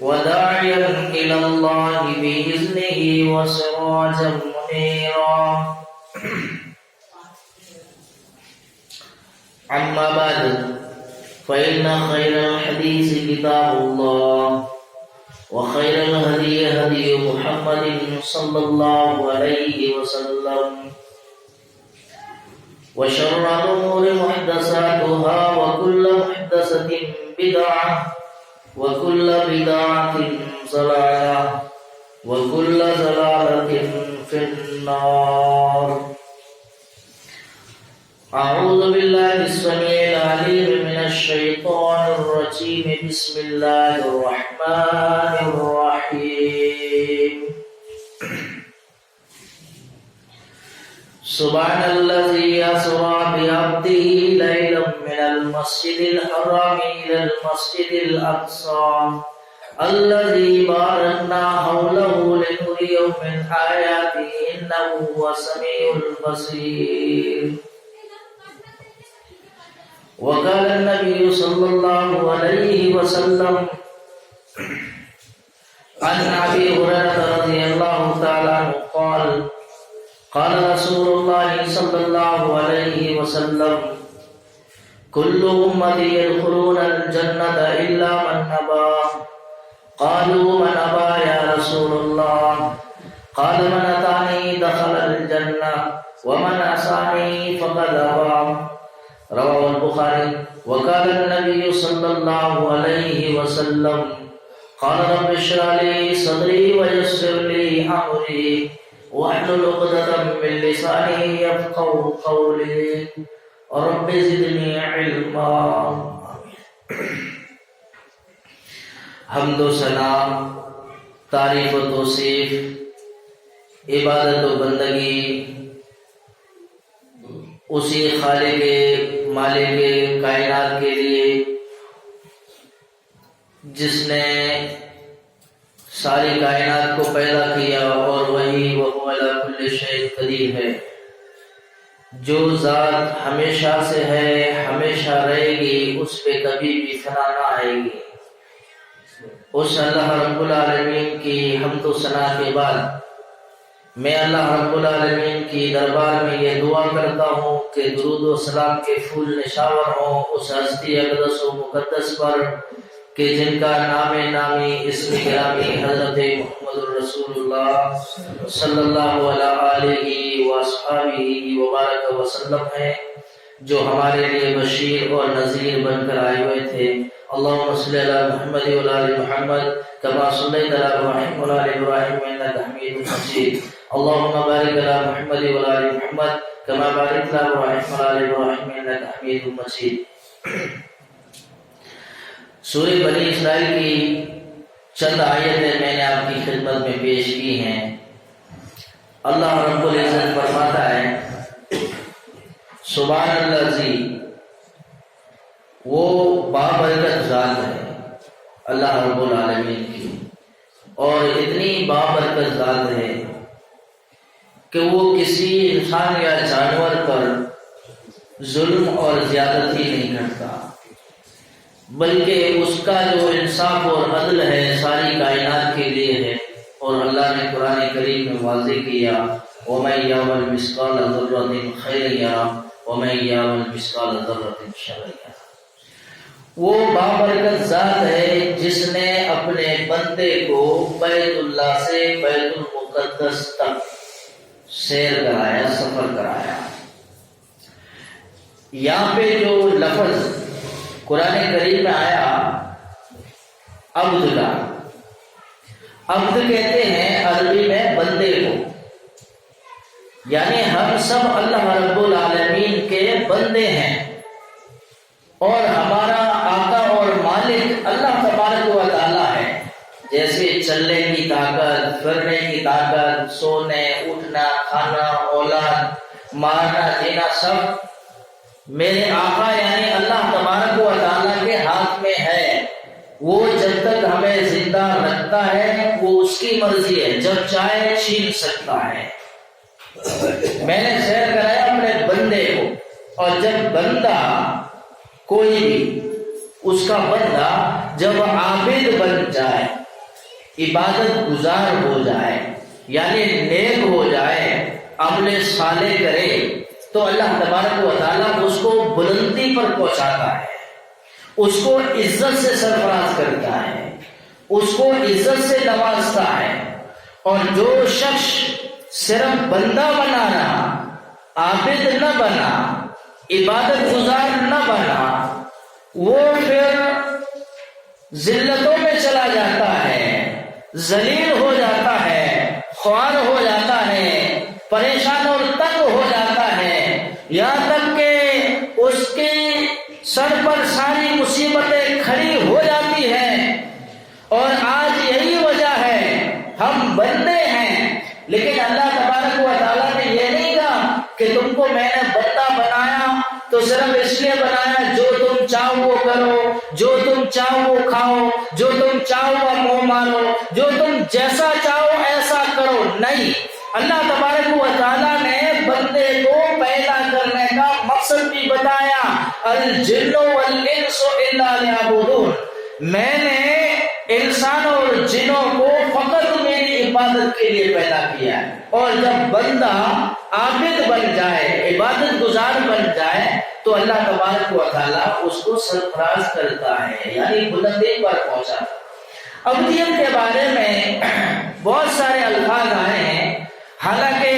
وداعيا إلى الله بإذنه وسراجا منيرا. أما بعد فإن خير الحديث كتاب الله وخير الهدي هدي محمد صلى الله عليه وسلم وشر الأمور محدثاتها وكل محدثة بدعة وكل بدعة ضلالة وكل ضلالة في النار. أعوذ بالله السميع العليم من الشيطان الرجيم. بسم الله الرحمن الرحيم. سبحان الذي أسرى بعبده ليلا من المسجد الحرام إلى المسجد الأقصى الذي باركنا حوله لنريه من آياته إنه هو السميع البصير. وقال النبي صلى الله عليه وسلم عن أبي هريرة رضي الله تعالى عنه قال قال رسول الله صلى الله عليه وسلم كل أمتي يدخلون الجنة إلا من أبى. قالوا من أبى يا رسول الله؟ قال من أطاعني دخل الجنة ومن عصاني فقد أبى. رواه البخاري. وقال النبي صلى الله عليه وسلم قال رب اشرح لي صدري ويسر لي أمري واحلل عقدة من لساني يفقهوا قولي رب زدني علما. حمد و ثنا، تعریف و توصیف، عبادت و بندگی اسی خالق مالک کائنات کے لیے جس نے ساری کائنات کو پیدا کیا اور وہی وَهُوَ عَلَى كُلِّ شَيْءٍ قدیر ہے. جو ذات ہمیشہ سے ہے، ہمیشہ رہے گی، اس پہ کبھی بھی فنا نہ آئے گی. اس اللہ رب العالمین کی حمد و ثنا کے بعد میں اللہ رب العالمین کی دربار میں یہ دعا کرتا ہوں کہ درود و سلام کے پھول نشاور ہوں اس ہستی اقدس و مقدس پر کہ جن کا نام نامی اسم گرامی حضرت محمد الرسول اللہ صلی اللہ علیہ وآلہ وبارک وسلم ہے، جو ہمارے لیے بشیر اور نذیر بن کر آئے ہوئے تھے. اللہم صلی علی محمد وعلی آل محمد کما صلیت علی ابراہیم وعلی آل ابراہیم انک حمید مجید. اللہم بارک علی محمد وعلی آل محمد کما بارکت علی ابراہیم وعلی آل ابراہیم انک حمید مجید. سورہ بنی اسرائیل کی چند آیتیں میں نے آپ کی خدمت میں پیش کی ہیں. اللہ رب العزت فرماتا ہے سبحان الذی، وہ بابرکت ذات ہے اللہ رب العالمین کی، اور اتنی بابرکت ذات ہے کہ وہ کسی انسان یا جانور پر ظلم اور زیادتی نہیں کرتا، بلکہ اس کا جو انصاف اور عدل ہے ساری کائنات کے لیے ہے. اور اللہ نے قرآن کریم میں واضح کیا وَمَن يَعْمَلْ مِثْقَالَ ذَرَّةٍ خَيْرًا يَرَهُ وَمَن يَعْمَلْ مِثْقَالَ ذَرَّةٍ شَرًّا يَرَهُ. وہ بابرکت ذات ہے جس نے اپنے بندے کو بیت اللہ سے بیت المقدس تک سیر کرایا، سفر کرایا. یہاں پہ جو لفظ قرآن کریم میں آیا عبد کا، عبد کہتے ہیں عربی میں بندے کو، یعنی ہم سب اللہ رب العالمین کے بندے ہیں اور ہمارا آقا اور مالک اللہ تبارک و تعالی ہے. جیسے چلنے کی طاقت، پھرنے کی طاقت، سونے اٹھنا کھانا اولاد مارنا جینا سب میرے آقا یعنی اللہ تبارک و تعالی کے ہاتھ میں ہے. وہ جب تک ہمیں زندہ رکھتا ہے وہ اس کی مرضی ہے، جب چاہے چھین سکتا ہے. میں نے سیر کرایا اپنے بندے کو، اور جب بندہ کوئی بھی اس کا بندہ جب عابد بن جائے عبادت گزار ہو جائے، یعنی نیک ہو جائے، عمل صالح کرے، تو اللہ تبارک و تعالیٰ اس کو بلندی پر پہنچاتا ہے، اس کو عزت سے سرفراز کرتا ہے، اس کو عزت سے نوازتا ہے۔ اور جو شخص صرف بندہ بنا رہا، عابد نہ بنا، عبادت گزار نہ بنا، وہ پھر ذلتوں میں چلا جاتا ہے، ذلیل ہو جاتا ہے، خوار ہو جاتا ہے، پریشان اور تنگ ہو جاتا ہے، یہاں تک کہ اس کے سر پر ساری مصیبتیں کھڑی ہو جاتی ہیں۔ اور آج یہی وجہ ہے، ہم بندے ہیں، لیکن اللہ تبارک و تعالیٰ نے یہ نہیں کہا کہ تم کو میں نے بندہ بنایا تو صرف اس لیے بنایا جو تم چاہو وہ کرو، جو تم چاہو وہ کھاؤ، جو تم چاہو وہ منہ مارو، جو تم جیسا چاہو ایسا کرو۔ نہیں، اللہ تبارک و تعالیٰ نے بندے کو پیدا کرنے کا مقصد بھی بتایا، الجن والانس الا لیعبدون، میں نے انسان اور جنوں کو فقط میری عبادت کے لیے پیدا کیا ہے۔ اور جب بندہ عابد بن جائے، عبادت گزار بن جائے، تو اللہ تبارک و تعالیٰ اس کو سرفراز کرتا ہے، یعنی بلندی پر پہنچاتا ہے۔ عبودیت کے بارے میں بہت سارے الفاظ آئے ہیں، حالانکہ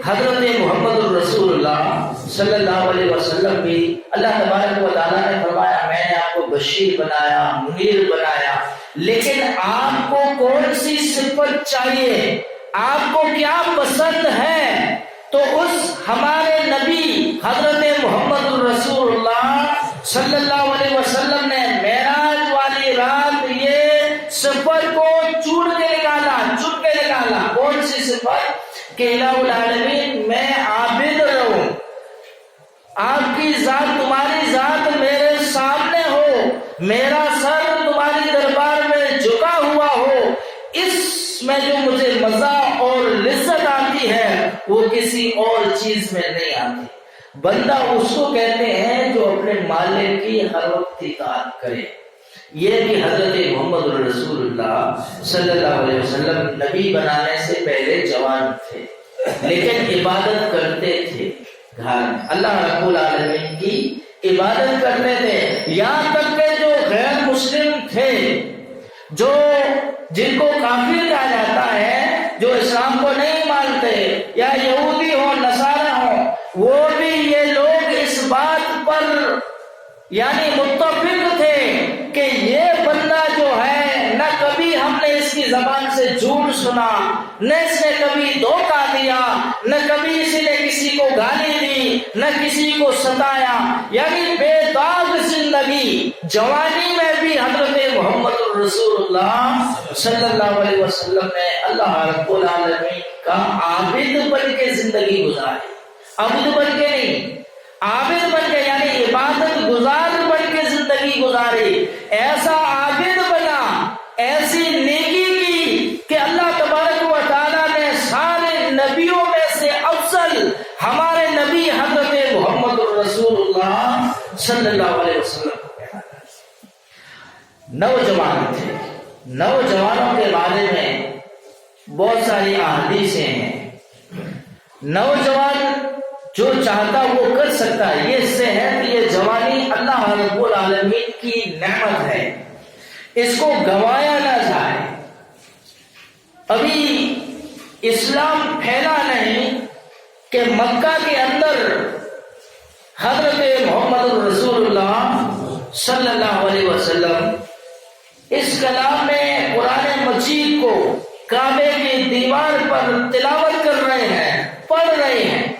حضرت محمد الرسول اللہ صلی اللہ علیہ وسلم بھی اللہ تبارک و تعالیٰ نے فرمایا میں نے آپ کو بشیر بنایا، منیر بنایا، لیکن آپ کو کون سی صفت چاہیے، آپ کو کیا پسند ہے، تو اس ہمارے نبی حضرت محمد الرسول اللہ صلی اللہ علیہ وسلم نے معراج والی رات یہ صفت کو چن کے نکالا۔ کون سی صفت؟ کہ الہ العالمین میں عابد رہوں، آپ کی ذات، تمہاری ذات میرے سامنے ہو، میرا سر تمہاری دربار میں جھکا ہوا ہو، اس میں جو مجھے مزہ اور لذت آتی ہے وہ کسی اور چیز میں نہیں آتی۔ بندہ اس کو کہتے ہیں جو اپنے مالک کی ہر وقت اطاعت کرے۔ یہ بھی حضرت محمد الرسول اللہ صلی اللہ علیہ وسلم نبی بنانے سے پہلے جوان تھے، لیکن عبادت کرتے تھے، گھر اللہ رب العالمین کی عبادت کرتے تھے، یہاں تک کہ جو غیر مسلم تھے، جو جن کو کافر کہا جاتا ہے، جو اسلام کو نہیں مانتے، یا یہودی ہو نصارہ ہو، وہ بھی یہ لوگ اس بات پر یعنی متفق تھے کہ یہ بندہ جو ہے، نہ کبھی ہم نے اس کی زبان سے جھوٹ سنا، نہ اس نے کبھی دھوکہ دیا، نہ کبھی اس نے کسی کو گالی دی، نہ کسی کو ستایا، یعنی بے داغ زندگی۔ جوانی میں بھی حضرت محمد الرسول اللہ صلی اللہ علیہ وسلم نے اللہ رب العالمین کا عابد بن کے زندگی گزاری، عبد بن کے نہیں، عابد بن کے، یعنی عبادت گزار بن کے زندگی گزاری۔ ایسا عابد بنا، ایسی نیکی کی کہ اللہ تبارک و تعالیٰ نے سارے نبیوں میں سے افضل ہمارے نبی حضرت محمد الرسول اللہ صلی اللہ علیہ وسلم کو کہا۔ نوجوان تھے، نوجوانوں کے بارے میں بہت ساری احادیثیں ہیں۔ نوجوان جو چاہتا وہ کر سکتا ہے، یہ اس سے ہے کہ یہ جوانی اللہ رب العالمین کی نعمت ہے، اس کو گوایا نہ جائے۔ ابھی اسلام پھیلا نہیں کہ مکہ کے اندر حضرت محمد الرسول اللہ صلی اللہ علیہ وسلم اس کلام میں قرآن مجید کو کعبے کی دیوار پر تلاوت کر رہے ہیں، پڑھ رہے ہیں۔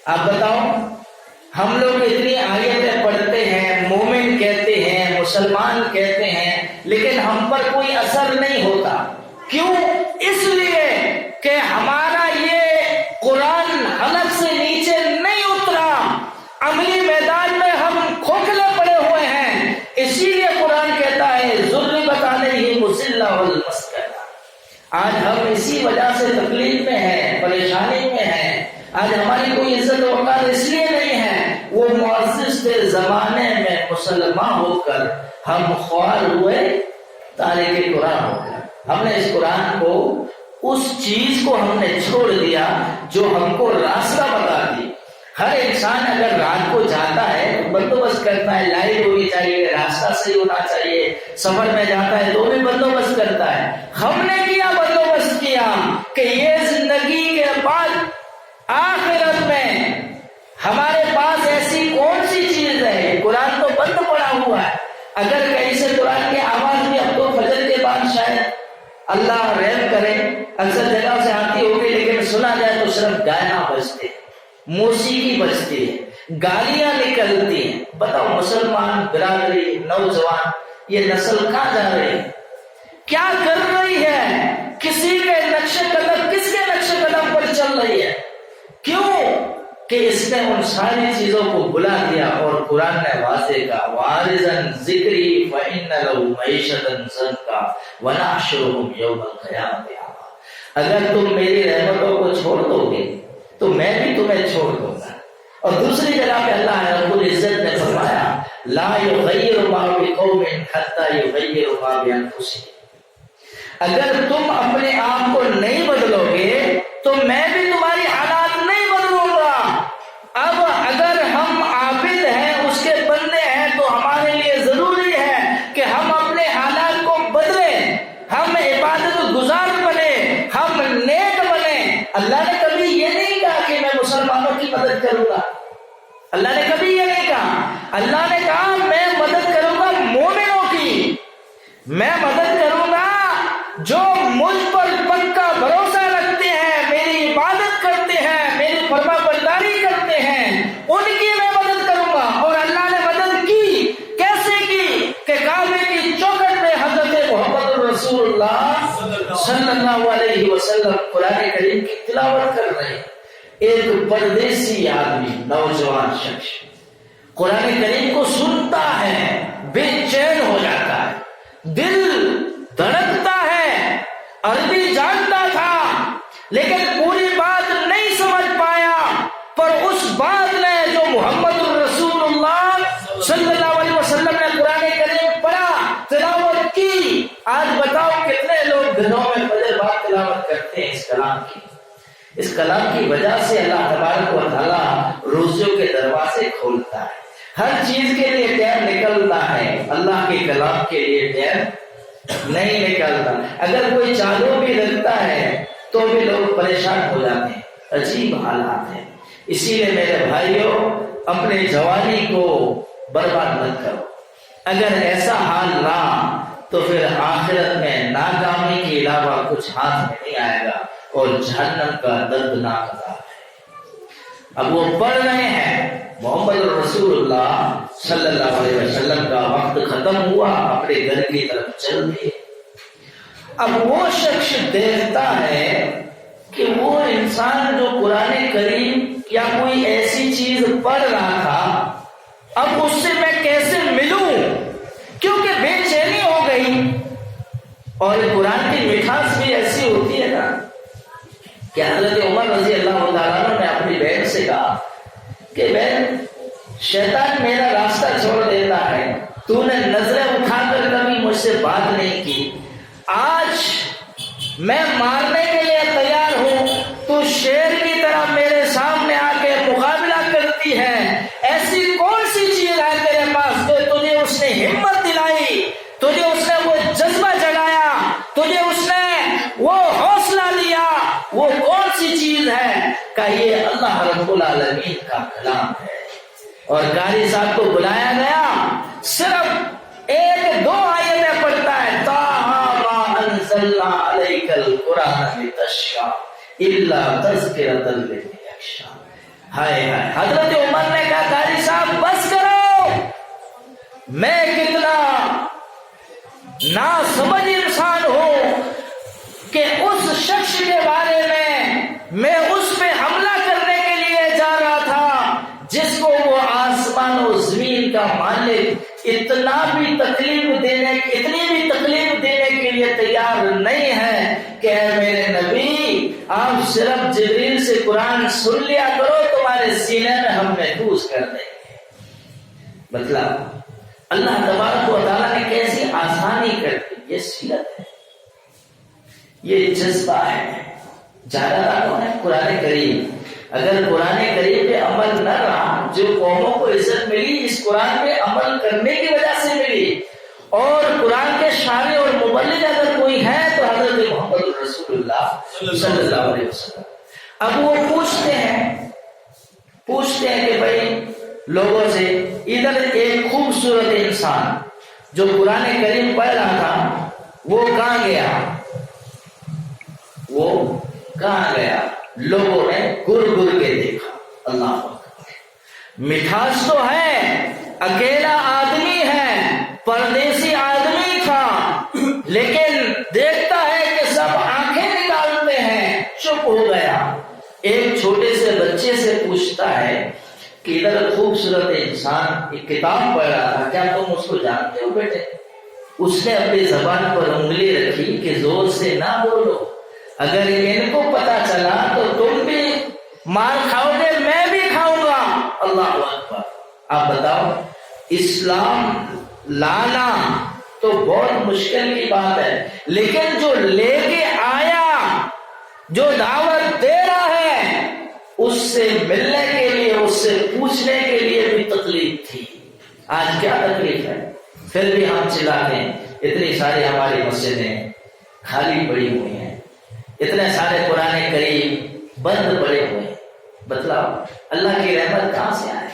آپ بتاؤ، ہم لوگ اتنی آیتیں پڑھتے ہیں، مومن کہتے ہیں، مسلمان کہتے ہیں، لیکن ہم پر کوئی اثر نہیں ہوتا۔ کیوں؟ اس لیے کہ ہمارا یہ قرآن حلق سے نیچے نہیں اترا، عملی میدان میں ہم کھوکھلے پڑے ہوئے ہیں۔ اسی لیے قرآن کہتا ہے ضربت علیہم الذلہ والمسکنہ۔ آج ہم اسی وجہ سے تکلیف میں ہیں، پریشانی میں ہیں، آج ہماری کوئی عزت وقار اس لیے نہیں ہے، وہ معزز کے زمانے میں مسلمان ہو کر ہم خوار ہوئے، تارک قرآن ہو کر۔ ہم نے اس قرآن کو اس چیز کو ہم نے چھوڑ دیا جو ہم کو راستہ بتاتی. ہر انسان اگر رات کو جاتا ہے تو بندوبست کرتا ہے، لائٹ ہونی چاہیے، راستہ صحیح ہونا چاہیے، سفر میں جاتا ہے تو بھی بندوبست کرتا ہے. ہم نے کیا بندوبست کیا کہ یہ زندگی کے بعد آخرت میں ہمارے پاس ایسی کون سی چیز ہے. قرآن تو بند پڑا ہوا ہے. اگر کہیں سے قرآن کی آواز بھی اب تو فجر کے بعد شاید اللہ رحم کرے اکثر جگہ سے آتی ہوگی، لیکن سنا جائے تو صرف گانا بجتے، موسیقی بجتی ہے، گالیاں نکلتی ہیں. بتاؤ مسلمان برادری، نوجوان، یہ نسل کہاں جا رہی ہے؟ کیا کر رہی ہے؟ کسی کے نقش قدم، کس کے نقش قدم پر چل رہی ہے؟ کیوں کہ اس نے ان ساری چیزوں کو بلا دیا. اور قرآن نے واضح کہا وارزن ذکری فإن له معیشۃ ضنکا ونحشرهم یوم القیامۃ اعما. اگر تم میری رحمتوں کو چھوڑ دو گے تو میں بھی تمہیں چھوڑ دوں گا. اور دوسری جگہ پہ اللہ رب العزت نے فرمایا لا یغیر ما بقوم حتی یغیروا ما بانفسہم. اگر تم اپنے آپ کو نہیں بدلو گے تو میں بھی تمہاری حالات نہیں بدلوں گا. اب اگر ہم عابد ہیں، اس کے بندے ہیں، تو ہمارے لیے ضروری ہے کہ ہم اپنے حالات کو بدلیں، ہم عبادت گزار بنے، ہم نیک بنے. اللہ نے کبھی یہ نہیں کہا کہ میں مسلمانوں کی مدد کروں گا. اللہ نے کبھی یہ نہیں کہا. اللہ نے کہا میں مدد کروں گا مومنوں کی، میں مدد کروں گا جو مجھ پر پکا بھروسہ رکھتے ہیں، میری عبادت کرتے ہیں، میری فرما برداری کرتے ہیں، ان کی میں مدد کروں گا. اور اللہ نے مدد کی. کیسے کی؟ کہ کعبے کی چوکھٹ میں حضرت محمد رسول اللہ صلی اللہ علیہ وسلم قرآن کریم کی تلاوت کر رہے ہیں. ایک پردیسی آدمی، نوجوان شخص قرآن کریم کو سنتا ہے، بے چین ہو جاتا ہے، دل دھڑکتا ہے. عربی جانتا تھا لیکن پوری بات نہیں سمجھ پایا، پر اس بات نے جو محمد رسول اللہ صلی اللہ علیہ وسلم نے قرآن کریم پڑھا، تلاوت کی. آج بتاؤ کتنے لوگ دنوں میں فجر بعد تلاوت کرتے ہیں اس کلام کی. اس کلام کی وجہ سے اللہ تبارک و تعالی روزیوں کے دروازے کھولتا ہے، ہر چیز کے لیے ٹائم نکلتا ہے. اللہ کے کلام کے لیے ٹائم نہیں نکلتا. اگر کوئی چالو بھی رکھتا ہے تو بھی لوگ پریشان ہو جاتے ہیں. عجیب حالات ہیں. اسی لیے میرے بھائیوں اپنے جوانی کو برباد مت کرو. اگر ایسا حال رہا تو پھر آخرت میں ناکامی کے علاوہ کچھ ہاتھ میں نہیں آئے گا اور جہنم کا دردناک عذاب ہے. اب وہ پڑھ رہے ہیں محمد رسول اللہ صلی اللہ علیہ وسلم کا وقت ختم ہوا، اپنے گھر کی طرف چل دیے. اب وہ شخص دیکھتا ہے کہ وہ انسان جو قرآن کریم یا کوئی ایسی چیز پڑھ رہا تھا، اب اس سے میں کیسے ملوں، کیونکہ بے چینی ہو گئی. اور قرآن کی مٹھاس بھی ایسی ہوتی ہے نا کہ حضرت عمر رضی اللہ تعالیٰ عنہ نے اپنی بہن سے کہا کہ بہن شیطان میرا راستہ چھوڑ دیتا ہے، تو نے نظریں اٹھا کر کبھی مجھ سے بات نہیں کی، آج میں مارنے کے لیے تیار ہوں، تو شیر کی طرح میرے سامنے آ کے مقابلہ کرتی ہے. ایسی کون سی چیز ہے تیرے پاس کہ تجھے اس نے ہمت دلائی، تجھے اس نے وہ جذبہ جگایا، تجھے اس نے وہ حوصلہ دیا، وہ کون سی چیز ہے؟ کہ یہ اللہ رب العالمین کا کلام ہے. اور قاری صاحب کو بلایا گیا، صرف ایک دو آیتیں پڑھتا ہے، طٰہٰ مَا أَنزَلْنَا عَلَيْكَ الْقُرْآنَ لِتَشْقَىٰ إِلَّا تَذْكِرَةً لِّمَن يَخْشَىٰ. ہائے ہائے. حضرت عمر نے کہا قاری صاحب بس کرو، میں کتنا ناسمجھ انسان ہوں کہ اس شخص کے بارے میں اس پہ حملہ کرنے کے لیے جا رہا تھا جس کو وہ آسمان و زمین کا مالک اتنی بھی تکلیف دینے کے لیے تیار نہیں ہے کہ اے میرے نبی آپ صرف جبریل سے قرآن سن لیا کرو، تمہارے سینے میں ہم محفوظ کر دیں گے. مطلب اللہ تبارک و تعالیٰ نے کیسی آسانی کر دی. یہ سیرت ہے. یہ جذبہ ہے. زیادہ کون ہے؟ قرآن کریم. اگر قرآن کریم پہ عمل نہ رہا، جو قوموں کو عزت ملی اس قرآن پہ عمل کرنے کی وجہ سے ملی. اور قرآن کے شارح اور مبلغ اگر کوئی ہے تو حضرت محمد رسول اللہ صلی اللہ علیہ وسلم. اب وہ پوچھتے ہیں کہ بھائی لوگوں سے، ادھر ایک خوبصورت انسان جو قرآن کریم پڑھ رہا تھا وہ کہاں گیا؟ لوگوں نے گر کے دیکھا. اللہ اکبر. مٹھاس تو ہے، اکیلا آدمی ہے، پردیسی آدمی تھا، لیکن دیکھتا ہے کہ سب آنکھیں نکالتے ہیں، چپ ہو گیا. ایک چھوٹے سے بچے سے پوچھتا ہے کہ ادھر خوبصورت انسان ایک کتاب پڑھ رہا تھا، کیا تم اس کو جانتے ہو بیٹے؟ اس نے اپنی زبان پر انگلی رکھی کہ زور سے نہ بولو، اگر ان کو پتا چلا تو تم بھی مار کھاؤ گے، میں بھی کھاؤں گا. اللہ اکبر. آپ بتاؤ، اسلام لانا تو بہت مشکل کی بات ہے، لیکن جو لے کے آیا، جو دعوت دے رہا ہے، اس سے ملنے کے لیے، اس سے پوچھنے کے لیے بھی تکلیف تھی. آج کیا تکلیف ہے؟ پھر بھی ہم چلاتے ہیں. اتنی ساری ہماری مسجدیں خالی پڑی ہوئی ہیں، اتنے سارے قرآن کریم بند پڑے ہوئے ہیں. بتلاؤ اللہ کی رحمت کہاں سے آئے؟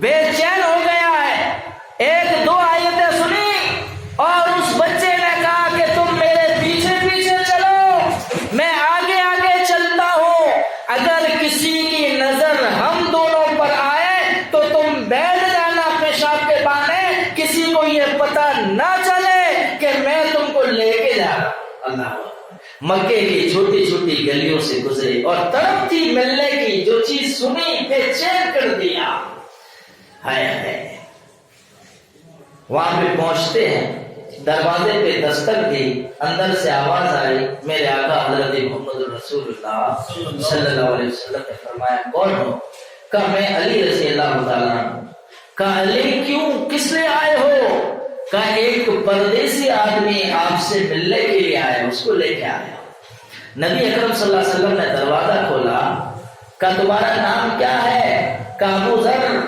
بے چین ہو گیا ہے. ایک دو آیتیں سنی اور اس بچے نے کہا کہ تم میرے پیچھے پیچھے چلو، میں آگے آگے چلتا ہوں. اگر کسی کی نظر ہم دونوں پر آئے تو تم بیٹھ جانا پیشاب کے بہانے، کسی کو یہ پتہ نہ چلے کہ میں تم کو لے کے جا رہا. اللہ. مکے کی چھوٹی چھوٹی گلیوں سے گزرے اور طرف تھی ملنے کی، جو چیز سنی بے چین کر دیا. ہے وہاں پہ پہنچتے ہیں، دروازے پہ دستک دی، اندر سے آواز آئی. میرے آقا حضرت محمد رسول اللہ صلی اللہ علیہ وسلم نے فرمایا کون ہو؟ کہا میں علی رضی اللہ تعالیٰ عنہ. کہا علی کیوں، کس لیے آئے ہو؟ کہا ایک پردیسی آدمی آپ سے ملنے کے لیے آیا، اس کو لے کے آیا. نبی اکرم صلی اللہ علیہ وسلم نے دروازہ کھولا. کہا تمہارا نام کیا ہے؟ کہا ابو ذر.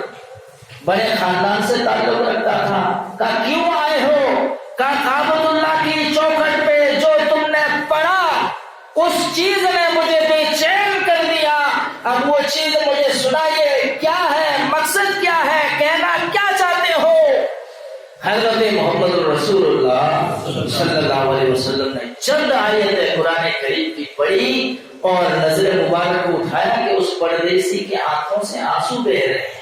بڑے خاندان سے تعلق رکھتا تھا. کہا کیوں آئے ہو؟ کہا کعبۃ اللہ کی چوکھٹ پہ جو تم نے پڑھا اس چیز نے مجھے بے چین کر دیا. اب وہ چیز مجھے سنائیے، کیا ہے، مقصد کیا ہے، کہنا کیا چاہتے ہو؟ حضرت محمد رسول اللہ صلی اللہ علیہ وسلم نے چند آیتیں قرآن کریم کی پڑھی اور نظر مبارک کو اٹھایا کہ اس پردیسی کی آنکھوں سے آنسو بہہ رہے ہیں.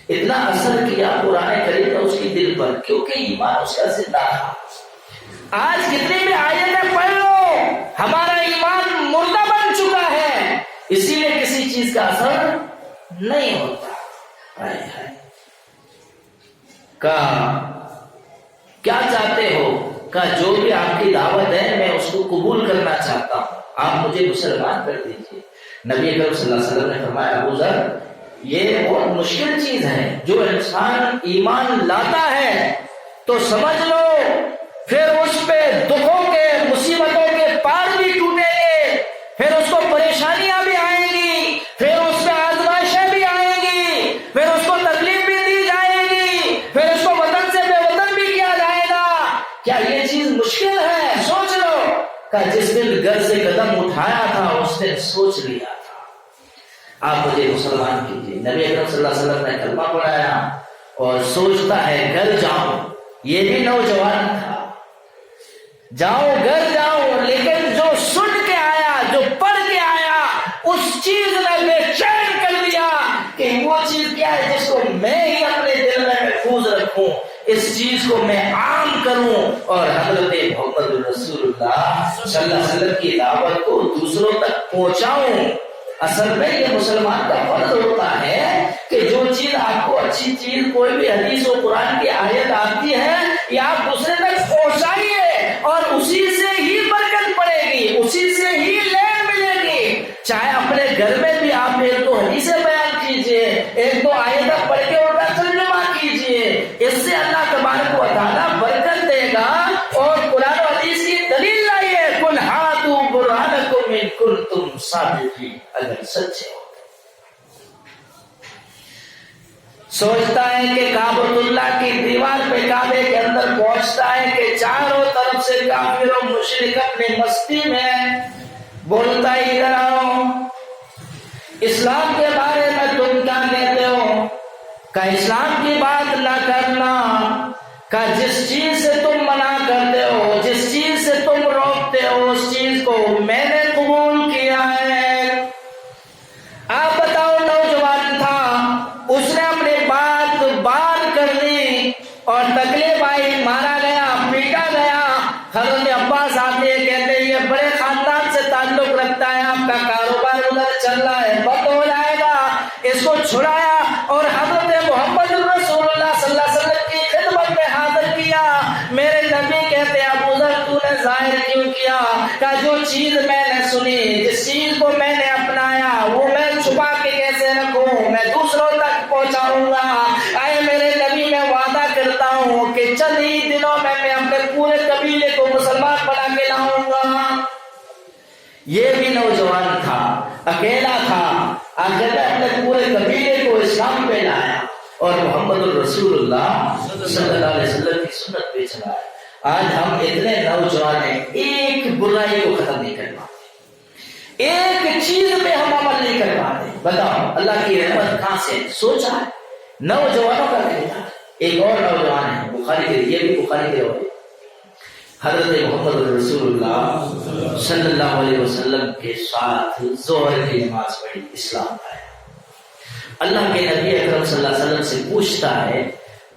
اتنا اثر کیا قرآن کریم نے اس کی دل پر، کیونکہ ایمان اس کا زندہ تھا. آج کتنی بھی آیتیں پڑھ لو، ہمارا ایمان مردہ بن چکا ہے، اسی لیے کسی چیز کا اثر نہیں ہوتا. کیا چاہتے ہو؟ کہا جو بھی آپ کی دعوت ہے میں اس کو قبول کرنا چاہتا ہوں، آپ مجھے مسلمان کر دیجیے. نبی اکرم صلی اللہ علیہ وسلم نے فرمایا ابو ذر یہ بہت مشکل چیز ہے، جو انسان ایمان لاتا ہے تو سمجھ لو پھر اس پہ دکھوں کے، مصیبتوں کے پار بھی ٹوٹیں گے، پھر اس کو پریشانیاں بھی آئیں گی، پھر اس پہ آزمائشیں بھی آئیں گی، پھر اس کو تکلیف بھی دی جائے گی، پھر اس کو وطن سے بے وطن بھی کیا جائے گا. کیا یہ چیز مشکل ہے؟ سوچ لو. کہ جس دن گھر سے قدم اٹھایا تھا اس نے سوچ لیا تھا آپ مجھے مسلمان کیجیے. نبی اکرم صلی اللہ علیہ وسلم نے کلمہ پڑھایا اور سوچتا ہے گھر جاؤں. یہ بھی نوجوان تھا، جاؤ گھر جاؤ، لیکن جو سن کے آیا، جو پڑھ کے آیا، اس چیز نے بے چین کر دیا کہ وہ چیز کیا ہے جس کو میں ہی اپنے دل میں محفوظ رکھوں، اس چیز کو میں عام کروں اور حضرت محمد رسول اللہ صلی اللہ علیہ وسلم کی دعوت کو دوسروں تک پہنچاؤں. اصل میں یہ مسلمان کا فرض ہوتا ہے کہ جو چیز آپ کو اچھی چیز، کوئی بھی حدیث و قرآن کی آیت آتی ہے، یہ آپ دوسرے تک پہنچائیے اور اسی سے ہی برکت پڑے گی، اسی سے ہی لین ملے گی. چاہے اپنے گھر میں بھی آپ ایک دو حدیثیں بیان کیجئے، ایک دو آیتیں پڑھ کے ان کا ترجمہ کیجئے، اس سے اللہ تبارک و تعالیٰ برکت دے گا. اور قرآن و حدیث کی دلیل لائیے. صادقین، اگر سچے ہو۔ سوچتا ہے کہ کعبۃ اللہ کی دیوار پہ کعبے کے اندر پہنچتا ہے کہ چاروں طرف سے کافر و مشرک اپنی مستی میں بولتا ہے ادھر آؤ، اسلام کے بارے میں تم کیا کہتے ہو؟ کہ اسلام کی بات نہ کرنا، کہ جس چیز سے تم منع کرتے ہو، جس چیز سے تم روکتے ہو، اس چیز کو میں نے قبول کیا ہے۔ آپ بتاؤ، نوجوان تھا، اس نے اپنی بات بات کر لی اور تکلیف آئی، مارا گیا، پیٹا گیا۔ حضرت عباس آتے ہیں، کہتے ہیں یہ بڑے خاندان سے تعلق رکھتا ہے، آپ کا کاروبار ادھر چل رہا ہے، بند ہو جائے گا۔ اس کو چھڑایا اور حضرت محمد رسول اللہ صلی اللہ علیہ وسلم کی خدمت میں حاضر کیا۔ میرے نبی کہتے ہیں ابو ذر تو نے ظاہر کیوں کیا؟ کہ جو چیز میں نے سنی، جس چیز کو میں نے اپنایا، وہ میں چھپا کے کیسے رکھوں، میں دوسروں تک پہنچاؤں گا۔ اے میرے نبی، میں وعدہ کرتا ہوں کہ چند ہی دنوں میں اپنے پورے قبیلے کو مسلمان بنا کے لاؤں گا۔ یہ بھی نوجوان تھا، اکیلا تھا، آخر میں اپنے پورے قبیلے کو اسلام پہ لایا اور محمد الرسول اللہ صلی اللہ علیہ وسلم کی سنت پہ چلا ہے۔ آج ہم اتنے نوجوان ہیں، ایک برائی کو ختم نہیں کر پاتے، ایک چیز پہ ہم عمل نہیں کر پاتے۔ بتاؤ اللہ کی رحمت کہاں سے؟ سوچا ہے نوجوانوں کا کردار۔ ایک اور نوجوان ہے بخاری کے، یہ بھی بخاری کے روایت، حضرت محمد رسول اللہ صلی اللہ علیہ وسلم کے ساتھ ظہر کی نماز پڑھی، اسلام آیا۔ اللہ کے نبی اکرم صلی اللہ علیہ وسلم سے پوچھتا ہے،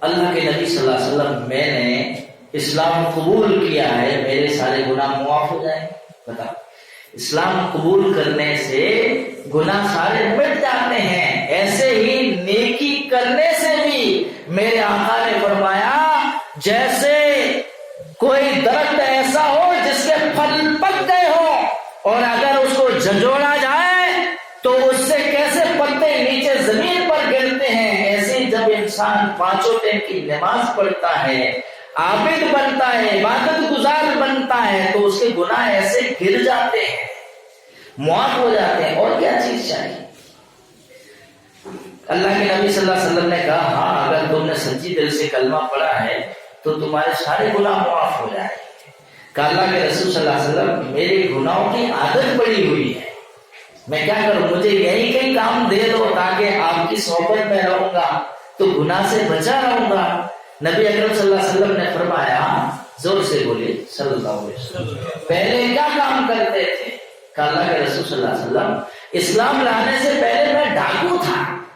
اللہ کے نبی صلی اللہ علیہ وسلم میں نے اسلام قبول کیا ہے، میرے سارے گناہ معاف ہو جائیں؟ بتا، اسلام قبول کرنے سے گناہ سارے مٹ جاتے ہیں، ایسے ہی نیکی کرنے سے بھی میرے آقا نے فرمایا جیسے کوئی درخت ایسا ہو جس کے پھل پک گئے ہوں اور اگر اس کو جھنجھوڑا جائے تو اس سے کیسے پتے نیچے زمین پر گرتے ہیں، ایسے جب انسان پانچوں ٹائم کی نماز پڑھتا ہے، عابد بنتا ہے، عبادت گزار بنتا ہے، تو اس کے گناہ ایسے گر جاتے ہیں، معاف ہو جاتے ہیں۔ اور کیا چیز چاہیے؟ اللہ کے نبی صلی اللہ علیہ وسلم نے کہا ہاں اگر تم نے سچی دل سے کلمہ پڑھا ہے تو تمہارے سارے گناہ معاف ہو جائیں گے۔ کہ اللہ کے رسول صلی اللہ علیہ وسلم میرے گناہوں کی عادت پڑی ہوئی ہے، میں کیا کروں، مجھے یہی کئی کام دے دو تاکہ آپ کی صحبت میں رہوں گا تو گناہ سے بچا رہوں گا۔ نبی اکرم صلی اللہ علیہ وسلم نے فرمایا، زور سے بولے صلی اللہ علیہ وسلم، پہلے کیا کام کرتے تھے؟ کہ اللہ کے رسول صلی اللہ علیہ وسلم اسلام لانے سے پہلے میں ڈاکو تھا،